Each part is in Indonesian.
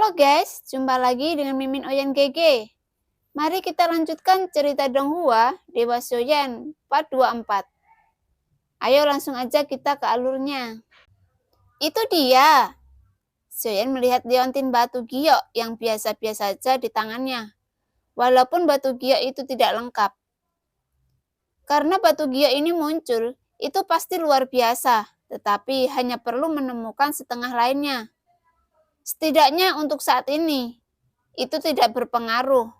Halo guys, jumpa lagi dengan Mimin Oyen GG. Mari kita lanjutkan cerita Donghua Dewa Xiaoyan part 24. Ayo langsung aja kita ke alurnya. Itu dia. Xiaoyan melihat liontin batu giok yang biasa-biasa saja di tangannya. Walaupun batu giok itu tidak lengkap. Karena batu giok ini muncul, itu pasti luar biasa, tetapi hanya perlu menemukan setengah lainnya. Setidaknya untuk saat ini, itu tidak berpengaruh.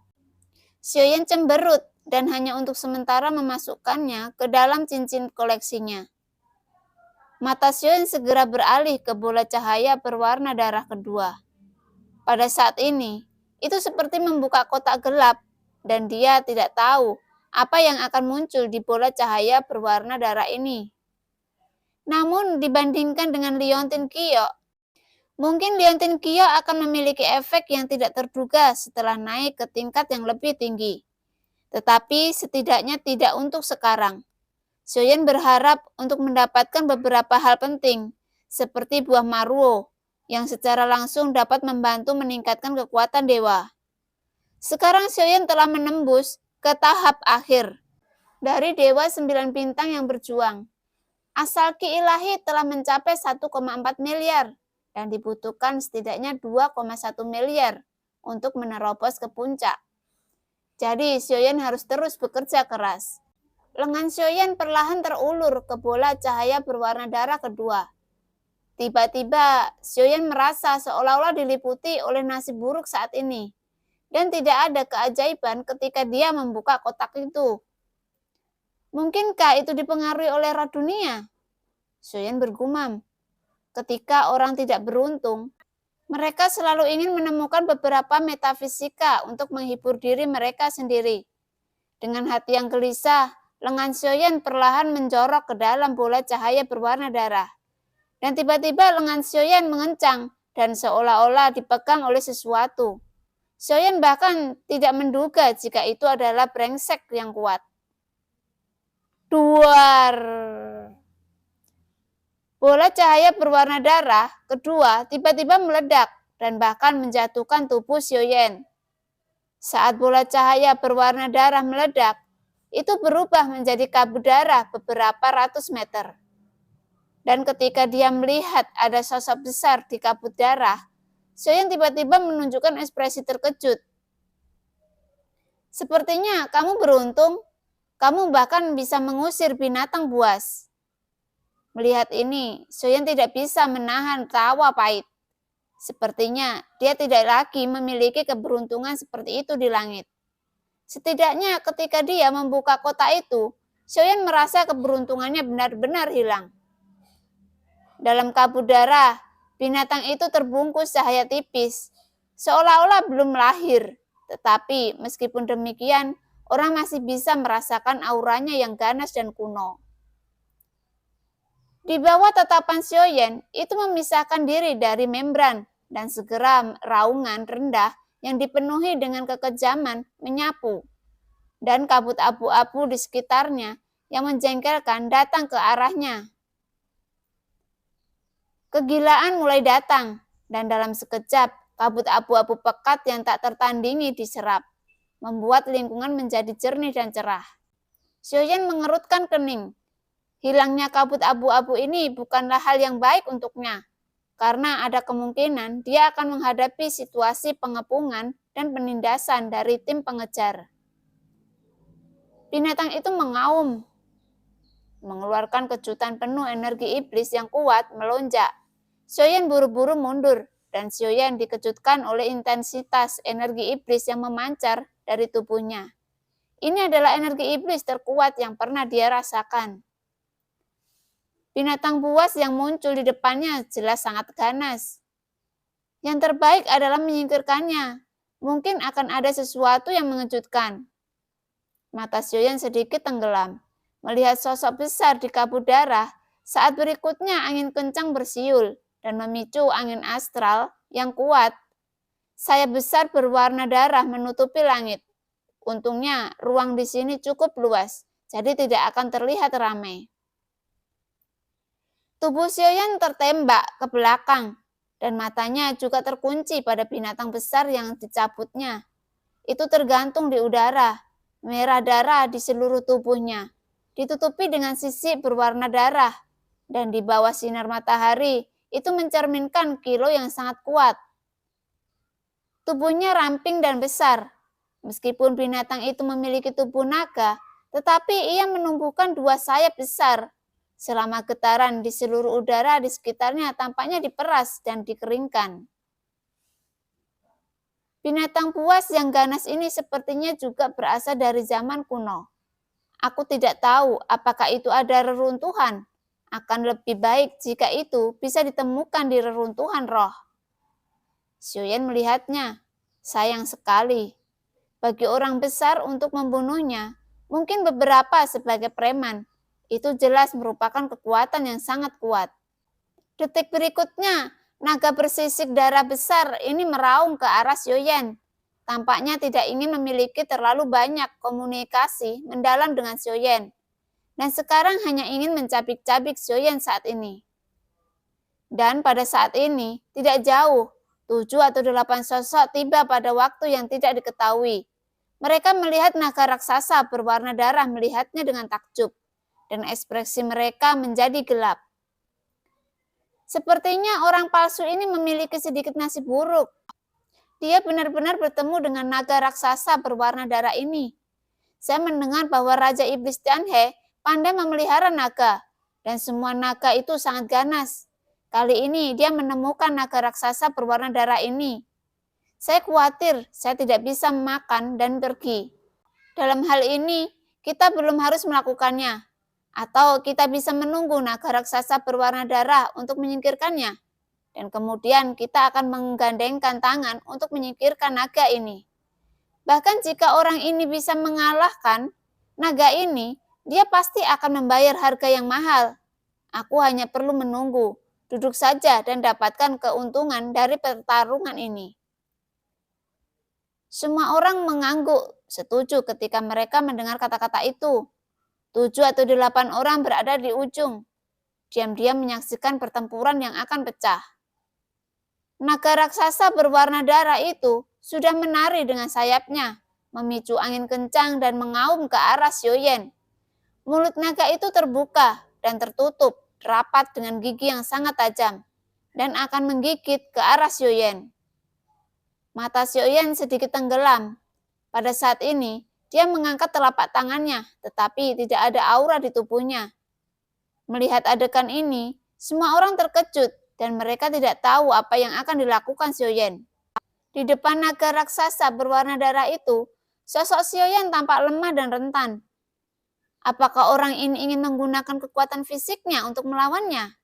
Xiaoyan cemberut dan hanya untuk sementara memasukkannya ke dalam cincin koleksinya. Mata Xiaoyan segera beralih ke bola cahaya berwarna darah kedua. Pada saat ini, itu seperti membuka kotak gelap dan dia tidak tahu apa yang akan muncul di bola cahaya berwarna darah ini. Namun dibandingkan dengan liontin giok, mungkin liontin giok akan memiliki efek yang tidak terduga setelah naik ke tingkat yang lebih tinggi. Tetapi setidaknya tidak untuk sekarang. Xiaoyan berharap untuk mendapatkan beberapa hal penting, seperti buah maruo, yang secara langsung dapat membantu meningkatkan kekuatan dewa. Sekarang Xiaoyan telah menembus ke tahap akhir dari Dewa 9 Bintang yang berjuang. Asal ki ilahi telah mencapai 1,4 miliar dan dibutuhkan setidaknya 2,1 miliar untuk menerobos ke puncak. Jadi Xiaoyan harus terus bekerja keras. Lengan Xiaoyan perlahan terulur ke bola cahaya berwarna darah kedua. Tiba-tiba Xiaoyan merasa seolah-olah diliputi oleh nasib buruk saat ini. Dan tidak ada keajaiban ketika dia membuka kotak itu. Mungkinkah itu dipengaruhi oleh roh dunia? Xiaoyan bergumam. Ketika orang tidak beruntung, mereka selalu ingin menemukan beberapa metafisika untuk menghibur diri mereka sendiri. Dengan hati yang gelisah, lengan Xiaoyan perlahan menjorok ke dalam bola cahaya berwarna darah. Dan tiba-tiba lengan Xiaoyan mengencang dan seolah-olah dipegang oleh sesuatu. Xiaoyan bahkan tidak menduga jika itu adalah brengsek yang kuat. Duar. Bola cahaya berwarna darah kedua tiba-tiba meledak dan bahkan menjatuhkan tubuh Xiaoyan. Saat bola cahaya berwarna darah meledak, itu berubah menjadi kabut darah beberapa ratus meter. Dan ketika dia melihat ada sosok besar di kabut darah, Xiaoyan tiba-tiba menunjukkan ekspresi terkejut. Sepertinya kamu beruntung, kamu bahkan bisa mengusir binatang buas. Melihat ini, Xiaoyan tidak bisa menahan tawa pahit. Sepertinya dia tidak lagi memiliki keberuntungan seperti itu di langit. Setidaknya ketika dia membuka kotak itu, Xiaoyan merasa keberuntungannya benar-benar hilang. Dalam kabut darah, binatang itu terbungkus cahaya tipis, seolah-olah belum lahir. Tetapi meskipun demikian, orang masih bisa merasakan auranya yang ganas dan kuno. Di bawah tatapan Xiaoyan, itu memisahkan diri dari membran dan segera raungan rendah yang dipenuhi dengan kekejaman menyapu. Dan kabut abu-abu di sekitarnya yang menjengkelkan datang ke arahnya. Kegilaan mulai datang, dan dalam sekejap, kabut abu-abu pekat yang tak tertandingi diserap, membuat lingkungan menjadi jernih dan cerah. Xiaoyan mengerutkan kening. Hilangnya kabut abu-abu ini bukanlah hal yang baik untuknya, karena ada kemungkinan dia akan menghadapi situasi pengepungan dan penindasan dari tim pengejar. Binatang itu mengaum, mengeluarkan kejutan penuh energi iblis yang kuat melonjak. Xiaoyan buru-buru mundur, dan Xiaoyan dikejutkan oleh intensitas energi iblis yang memancar dari tubuhnya. Ini adalah energi iblis terkuat yang pernah dia rasakan. Binatang buas yang muncul di depannya jelas sangat ganas. Yang terbaik adalah menyingkirkannya. Mungkin akan ada sesuatu yang mengejutkan. Mata Xiaoyan sedikit tenggelam, melihat sosok besar di kabut darah. Saat berikutnya angin kencang bersiul dan memicu angin astral yang kuat. Sayap besar berwarna darah menutupi langit. Untungnya ruang di sini cukup luas, jadi tidak akan terlihat ramai. Tubuh Xiaoyan tertembak ke belakang dan matanya juga terkunci pada binatang besar yang dicabutnya. Itu tergantung di udara, merah darah di seluruh tubuhnya, ditutupi dengan sisik berwarna darah, dan di bawah sinar matahari itu mencerminkan kilo yang sangat kuat. Tubuhnya ramping dan besar. Meskipun binatang itu memiliki tubuh naga, tetapi ia menumbuhkan 2 sayap besar. Selama getaran di seluruh udara di sekitarnya tampaknya diperas dan dikeringkan. Binatang buas yang ganas ini sepertinya juga berasal dari zaman kuno. Aku tidak tahu apakah itu ada reruntuhan. Akan lebih baik jika itu bisa ditemukan di reruntuhan roh. Xiuyan melihatnya. Sayang sekali. Bagi orang besar untuk membunuhnya, mungkin beberapa sebagai preman, itu jelas merupakan kekuatan yang sangat kuat. Detik berikutnya, naga bersisik darah besar ini meraung ke arah Xiuyan. Tampaknya tidak ingin memiliki terlalu banyak komunikasi mendalam dengan Xiuyan. Dan sekarang hanya ingin mencabik-cabik Xiuyan saat ini. Dan pada saat ini, tidak jauh, 7 atau 8 sosok tiba pada waktu yang tidak diketahui. Mereka melihat naga raksasa berwarna darah melihatnya dengan takjub, dan ekspresi mereka menjadi gelap. Sepertinya orang palsu ini memiliki sedikit nasib buruk. Dia benar-benar bertemu dengan naga raksasa berwarna darah ini. Saya mendengar bahwa Raja Iblis Tianhe pandai memelihara naga, dan semua naga itu sangat ganas. Kali ini dia menemukan naga raksasa berwarna darah ini. Saya khawatir saya tidak bisa makan dan pergi. Dalam hal ini, kita belum harus melakukannya. Atau kita bisa menunggu naga raksasa berwarna darah untuk menyingkirkannya. Dan kemudian kita akan menggandengkan tangan untuk menyingkirkan naga ini. Bahkan jika orang ini bisa mengalahkan naga ini, dia pasti akan membayar harga yang mahal. Aku hanya perlu menunggu, duduk saja dan dapatkan keuntungan dari pertarungan ini. Semua orang mengangguk, setuju ketika mereka mendengar kata-kata itu. 7 atau 8 orang berada di ujung, diam-diam menyaksikan pertempuran yang akan pecah. Naga raksasa berwarna darah itu sudah menari dengan sayapnya, memicu angin kencang dan mengaum ke arah Xiuyan. Mulut naga itu terbuka dan tertutup rapat dengan gigi yang sangat tajam, dan akan menggigit ke arah Xiuyan. Mata Xiuyan sedikit tenggelam. Pada saat ini, dia mengangkat telapak tangannya, tetapi tidak ada aura di tubuhnya. Melihat adegan ini, semua orang terkejut dan mereka tidak tahu apa yang akan dilakukan Xiuyan. Di depan naga raksasa berwarna darah itu, sosok Xiuyan tampak lemah dan rentan. Apakah orang ini ingin menggunakan kekuatan fisiknya untuk melawannya?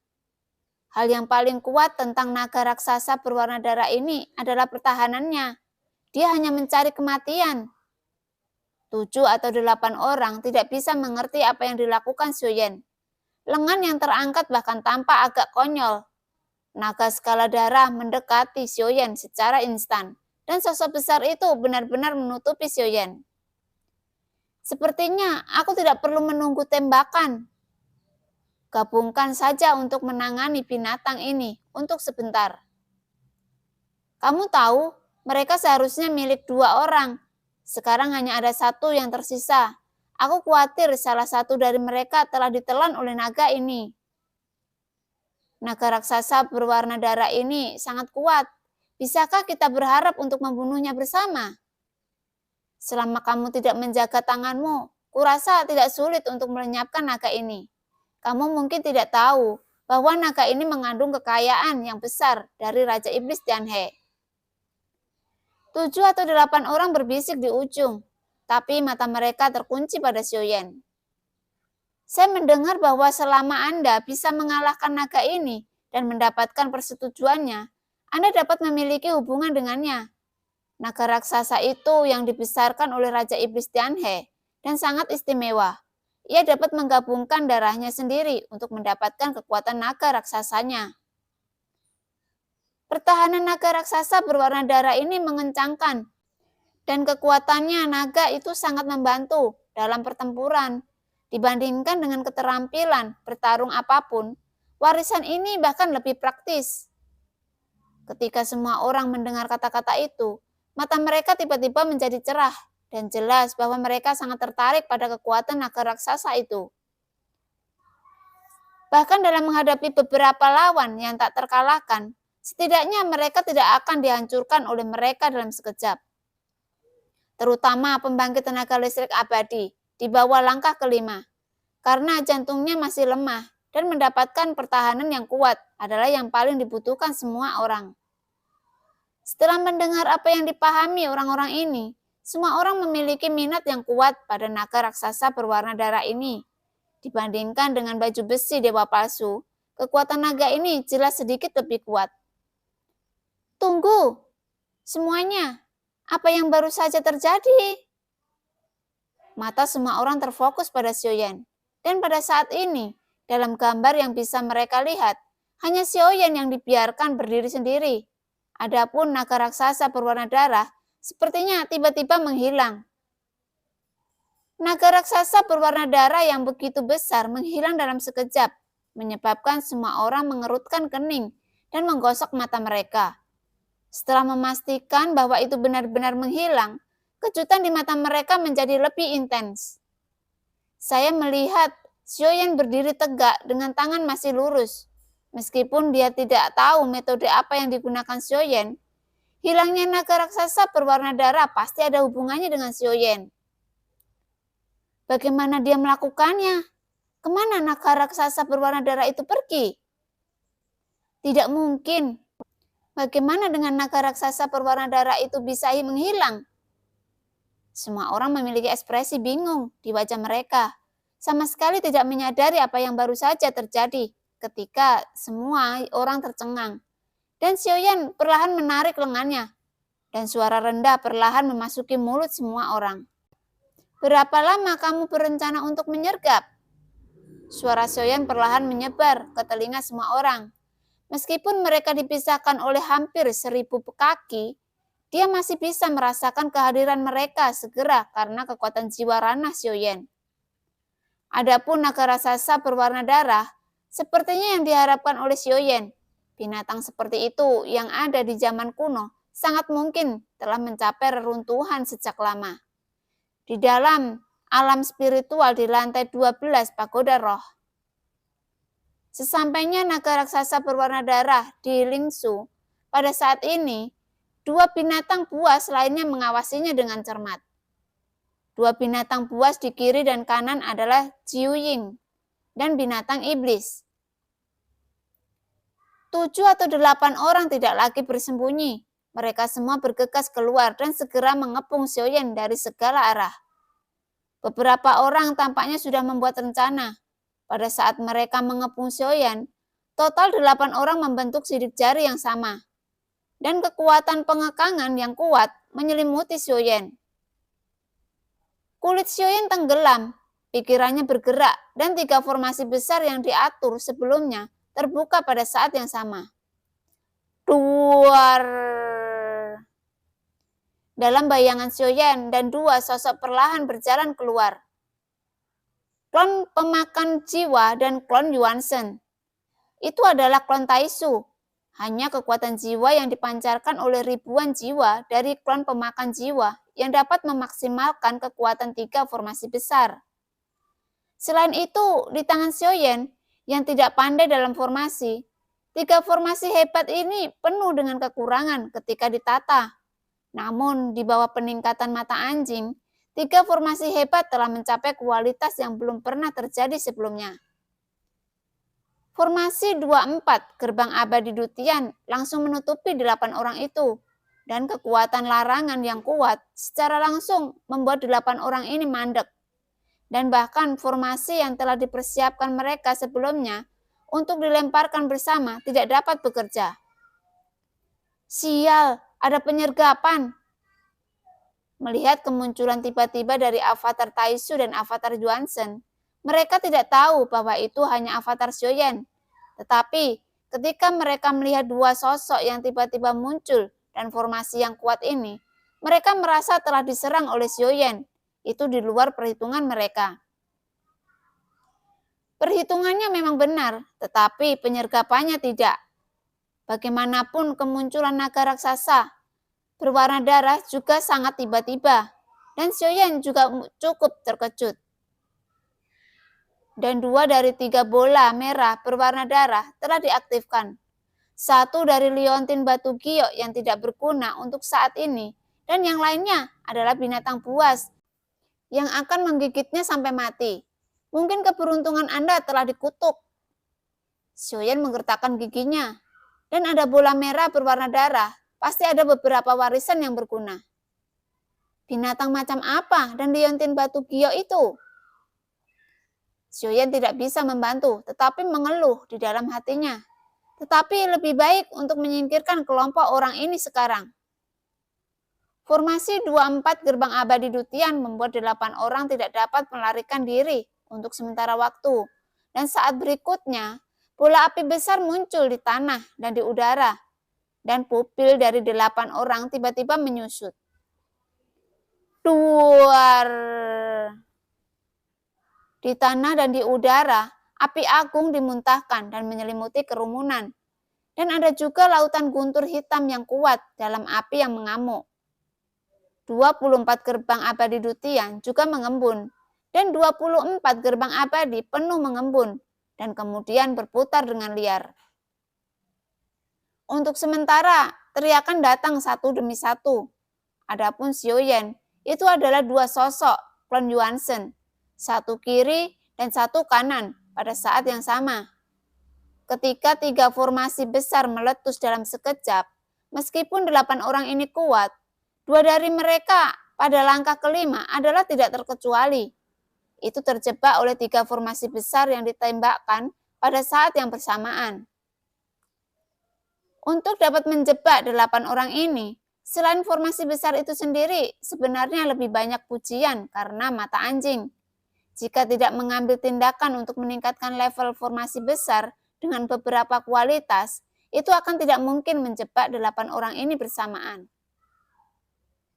Hal yang paling kuat tentang naga raksasa berwarna darah ini adalah pertahanannya. Dia hanya mencari kematian. 7 atau 8 orang tidak bisa mengerti apa yang dilakukan Xiuyan. Lengan yang terangkat bahkan tampak agak konyol. Naga skala darah mendekati Xiuyan secara instan, dan sosok besar itu benar-benar menutupi Xiuyan. Sepertinya aku tidak perlu menunggu tembakan. Gabungkan saja untuk menangani binatang ini untuk sebentar. Kamu tahu, mereka seharusnya milik 2 orang. Sekarang hanya ada 1 yang tersisa. Aku khawatir salah satu dari mereka telah ditelan oleh naga ini. Naga raksasa berwarna darah ini sangat kuat. Bisakah kita berharap untuk membunuhnya bersama? Selama kamu tidak menjaga tanganmu, kurasa tidak sulit untuk melenyapkan naga ini. Kamu mungkin tidak tahu bahwa naga ini mengandung kekayaan yang besar dari Raja Iblis Tianhe. 7 atau 8 orang berbisik di ujung, tapi mata mereka terkunci pada Xiuyan. Saya mendengar bahwa selama Anda bisa mengalahkan naga ini dan mendapatkan persetujuannya, Anda dapat memiliki hubungan dengannya. Naga raksasa itu yang dibesarkan oleh Raja Iblis Tianhe dan sangat istimewa. Ia dapat menggabungkan darahnya sendiri untuk mendapatkan kekuatan naga raksasanya. Pertahanan naga raksasa berwarna darah ini mengencangkan, dan kekuatannya naga itu sangat membantu dalam pertempuran. Dibandingkan dengan keterampilan bertarung apapun, warisan ini bahkan lebih praktis. Ketika semua orang mendengar kata-kata itu, mata mereka tiba-tiba menjadi cerah dan jelas bahwa mereka sangat tertarik pada kekuatan naga raksasa itu. Bahkan dalam menghadapi beberapa lawan yang tak terkalahkan, setidaknya mereka tidak akan dihancurkan oleh mereka dalam sekejap. Terutama pembangkit tenaga listrik abadi di bawah langkah kelima, karena jantungnya masih lemah dan mendapatkan pertahanan yang kuat adalah yang paling dibutuhkan semua orang. Setelah mendengar apa yang dipahami orang-orang ini, semua orang memiliki minat yang kuat pada naga raksasa berwarna darah ini. Dibandingkan dengan baju besi dewa palsu, kekuatan naga ini jelas sedikit lebih kuat. Tunggu, semuanya, apa yang baru saja terjadi? Mata semua orang terfokus pada Xiaoyan, dan pada saat ini, dalam gambar yang bisa mereka lihat, hanya Xiaoyan yang dibiarkan berdiri sendiri. Adapun naga raksasa berwarna darah sepertinya tiba-tiba menghilang. Naga raksasa berwarna darah yang begitu besar menghilang dalam sekejap, menyebabkan semua orang mengerutkan kening dan menggosok mata mereka. Setelah memastikan bahwa itu benar-benar menghilang, kejutan di mata mereka menjadi lebih intens. Saya melihat Xiaoyan berdiri tegak dengan tangan masih lurus. Meskipun dia tidak tahu metode apa yang digunakan Xiaoyan, hilangnya naga raksasa berwarna darah pasti ada hubungannya dengan Xiaoyan. Bagaimana dia melakukannya? Kemana naga raksasa berwarna darah itu pergi? Tidak mungkin. Bagaimana dengan naga raksasa berwarna darah itu bisa menghilang? Semua orang memiliki ekspresi bingung di wajah mereka. Sama sekali tidak menyadari apa yang baru saja terjadi ketika semua orang tercengang. Dan Xiaoyan perlahan menarik lengannya. Dan suara rendah perlahan memasuki mulut semua orang. Berapa lama kamu berencana untuk menyergap? Suara Xiaoyan perlahan menyebar ke telinga semua orang. Meskipun mereka dipisahkan oleh hampir 1000 kaki, dia masih bisa merasakan kehadiran mereka segera karena kekuatan jiwa ranah Xiaoyan. Adapun naga raksasa berwarna darah, sepertinya yang diharapkan oleh Xiaoyan. Binatang seperti itu yang ada di zaman kuno sangat mungkin telah mencapai reruntuhan sejak lama. Di dalam alam spiritual di lantai 12 pagoda roh. Sesampainya naga raksasa berwarna darah di Lingsu, pada saat ini, 2 binatang buas lainnya mengawasinya dengan cermat. 2 binatang buas di kiri dan kanan adalah Jiu Ying dan binatang iblis. 7 atau 8 orang tidak lagi bersembunyi. Mereka semua bergegas keluar dan segera mengepung Xiaoyan dari segala arah. Beberapa orang tampaknya sudah membuat rencana. Pada saat mereka mengepung Xiaoyan, total 8 orang membentuk sidik jari yang sama. Dan kekuatan pengekangan yang kuat menyelimuti Xiaoyan. Kulit Xiaoyan tenggelam, pikirannya bergerak, dan 3 formasi besar yang diatur sebelumnya terbuka pada saat yang sama. Duar. Dalam bayangan Xiaoyan dan 2 sosok perlahan berjalan keluar. Klon pemakan jiwa dan klon Yuanshen. Itu adalah klon Taisu. Hanya kekuatan jiwa yang dipancarkan oleh ribuan jiwa dari klon pemakan jiwa yang dapat memaksimalkan kekuatan 3 formasi besar. Selain itu, di tangan Xiaoyan yang tidak pandai dalam formasi, 3 formasi hebat ini penuh dengan kekurangan ketika ditata. Namun, di bawah peningkatan mata anjing, 3 formasi hebat telah mencapai kualitas yang belum pernah terjadi sebelumnya. Formasi 24 gerbang abadi Dutian langsung menutupi 8 orang itu, dan kekuatan larangan yang kuat secara langsung membuat 8 orang ini mandek. Dan bahkan formasi yang telah dipersiapkan mereka sebelumnya untuk dilemparkan bersama tidak dapat bekerja. Sial! Ada penyergapan. Melihat kemunculan tiba-tiba dari avatar Taisu dan avatar Yuanshen, mereka tidak tahu bahwa itu hanya avatar Xiaoyan. Tetapi ketika mereka melihat 2 sosok yang tiba-tiba muncul dan formasi yang kuat ini, mereka merasa telah diserang oleh Xiaoyan. Itu di luar perhitungan mereka. Perhitungannya memang benar, tetapi penyergapannya tidak. Bagaimanapun kemunculan naga raksasa berwarna darah juga sangat tiba-tiba, dan Xiaoyan juga cukup terkejut. Dan 2 dari 3 bola merah berwarna darah telah diaktifkan. 1 dari liontin batu giok yang tidak berguna untuk saat ini, dan yang lainnya adalah binatang buas yang akan menggigitnya sampai mati. Mungkin keberuntungan Anda telah dikutuk. Xiaoyan menggertakkan giginya. Dan ada bola merah berwarna darah. Pasti ada beberapa warisan yang berguna. Binatang macam apa dan liontin batu giok itu? Xiaoyan tidak bisa membantu, tetapi mengeluh di dalam hatinya. Tetapi lebih baik untuk menyingkirkan kelompok orang ini sekarang. Formasi 24 gerbang abadi Dutian membuat 8 orang tidak dapat melarikan diri untuk sementara waktu. Dan saat berikutnya, bola api besar muncul di tanah dan di udara. Dan pupil dari 8 orang tiba-tiba menyusut. Duar. Di tanah dan di udara, api agung dimuntahkan dan menyelimuti kerumunan. Dan ada juga lautan guntur hitam yang kuat dalam api yang mengamuk. 24 gerbang abadi Dutian juga mengembun, dan 24 gerbang abadi penuh mengembun, dan kemudian berputar dengan liar. Untuk sementara, teriakan datang satu demi satu. Adapun Xiaoyan, itu adalah 2 sosok, klon Yuanzhen, satu kiri dan satu kanan pada saat yang sama. Ketika 3 formasi besar meletus dalam sekejap, meskipun 8 orang ini kuat, 2 dari mereka pada langkah kelima adalah tidak terkecuali. Itu terjebak oleh 3 formasi besar yang ditembakkan pada saat yang bersamaan. Untuk dapat menjebak 8 orang ini, selain formasi besar itu sendiri, sebenarnya lebih banyak pujian karena mata anjing. Jika tidak mengambil tindakan untuk meningkatkan level formasi besar dengan beberapa kualitas, itu akan tidak mungkin menjebak 8 orang ini bersamaan.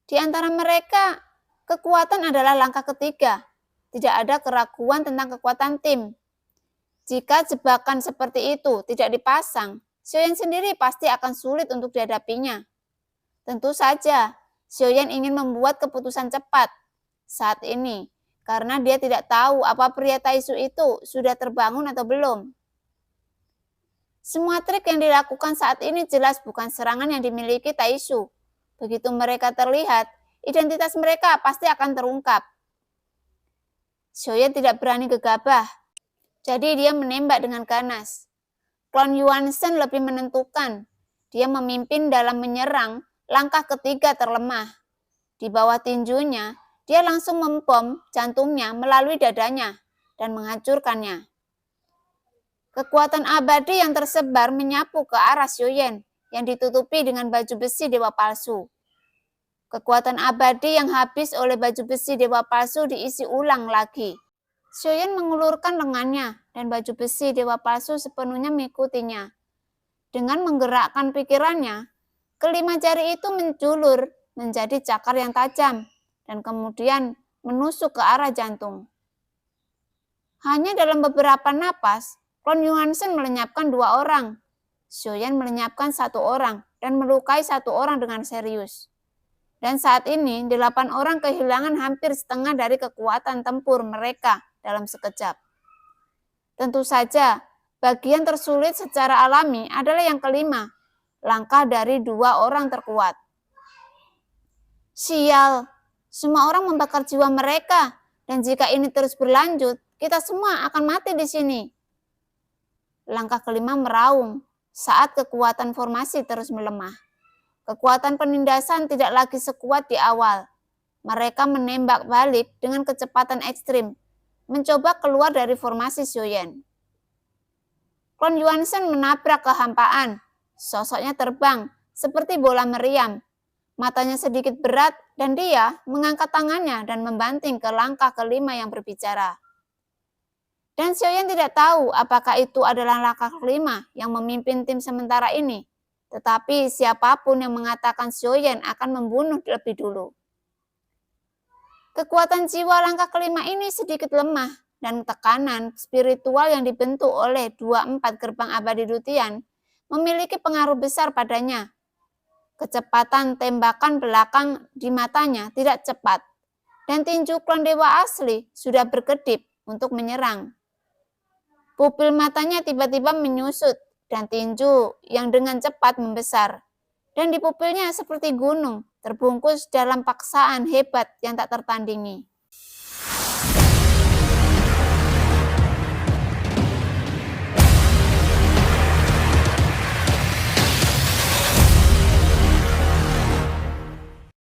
Di antara mereka, kekuatan adalah langkah ketiga. Tidak ada keraguan tentang kekuatan tim. Jika jebakan seperti itu tidak dipasang, Xiaoyan sendiri pasti akan sulit untuk dihadapinya. Tentu saja, Xiaoyan ingin membuat keputusan cepat saat ini, karena dia tidak tahu apa pria Taisu itu sudah terbangun atau belum. Semua trik yang dilakukan saat ini jelas bukan serangan yang dimiliki Taisu. Begitu mereka terlihat, identitas mereka pasti akan terungkap. Xiaoyan tidak berani gegabah, jadi dia menembak dengan ganas. Klon Yuanzhen lebih menentukan. Dia memimpin dalam menyerang, langkah ketiga terlemah. Di bawah tinjunya, dia langsung membom jantungnya melalui dadanya dan menghancurkannya. Kekuatan abadi yang tersebar menyapu ke arah Xiaoyan yang ditutupi dengan baju besi dewa palsu. Kekuatan abadi yang habis oleh baju besi dewa palsu diisi ulang lagi. Xiaoyan mengulurkan lengannya dan baju besi dewa palsu sepenuhnya mengikutinya. Dengan menggerakkan pikirannya, kelima jari itu menjulur menjadi cakar yang tajam dan kemudian menusuk ke arah jantung. Hanya dalam beberapa napas, klon Yuanzhen melenyapkan 2 orang. Xiaoyan melenyapkan 1 orang dan melukai 1 orang dengan serius. Dan saat ini, 8 orang kehilangan hampir setengah dari kekuatan tempur mereka dalam sekejap. Tentu saja, bagian tersulit secara alami adalah yang kelima, langkah dari 2 orang terkuat. Sial, semua orang membakar jiwa mereka, dan jika ini terus berlanjut, kita semua akan mati di sini. Langkah kelima meraung saat kekuatan formasi terus melemah. Kekuatan penindasan tidak lagi sekuat di awal. Mereka menembak balik dengan kecepatan ekstrim, mencoba keluar dari formasi Xiaoyan. Klon Yuanzhen menabrak kehampaan. Sosoknya terbang seperti bola meriam. Matanya sedikit berat dan dia mengangkat tangannya dan membanting ke langkah kelima yang berbicara. Dan Xiaoyan tidak tahu apakah itu adalah langkah kelima yang memimpin tim sementara ini. Tetapi siapapun yang mengatakan Xiaoyan akan membunuh lebih dulu. Kekuatan jiwa langkah kelima ini sedikit lemah dan tekanan spiritual yang dibentuk oleh 24 gerbang abadi Dutian memiliki pengaruh besar padanya. Kecepatan tembakan belakang di matanya tidak cepat, dan tinju klon dewa asli sudah berkedip untuk menyerang. Pupil matanya tiba-tiba menyusut, dan tinju yang dengan cepat membesar. Dan di pupilnya seperti gunung, terbungkus dalam paksaan hebat yang tak tertandingi.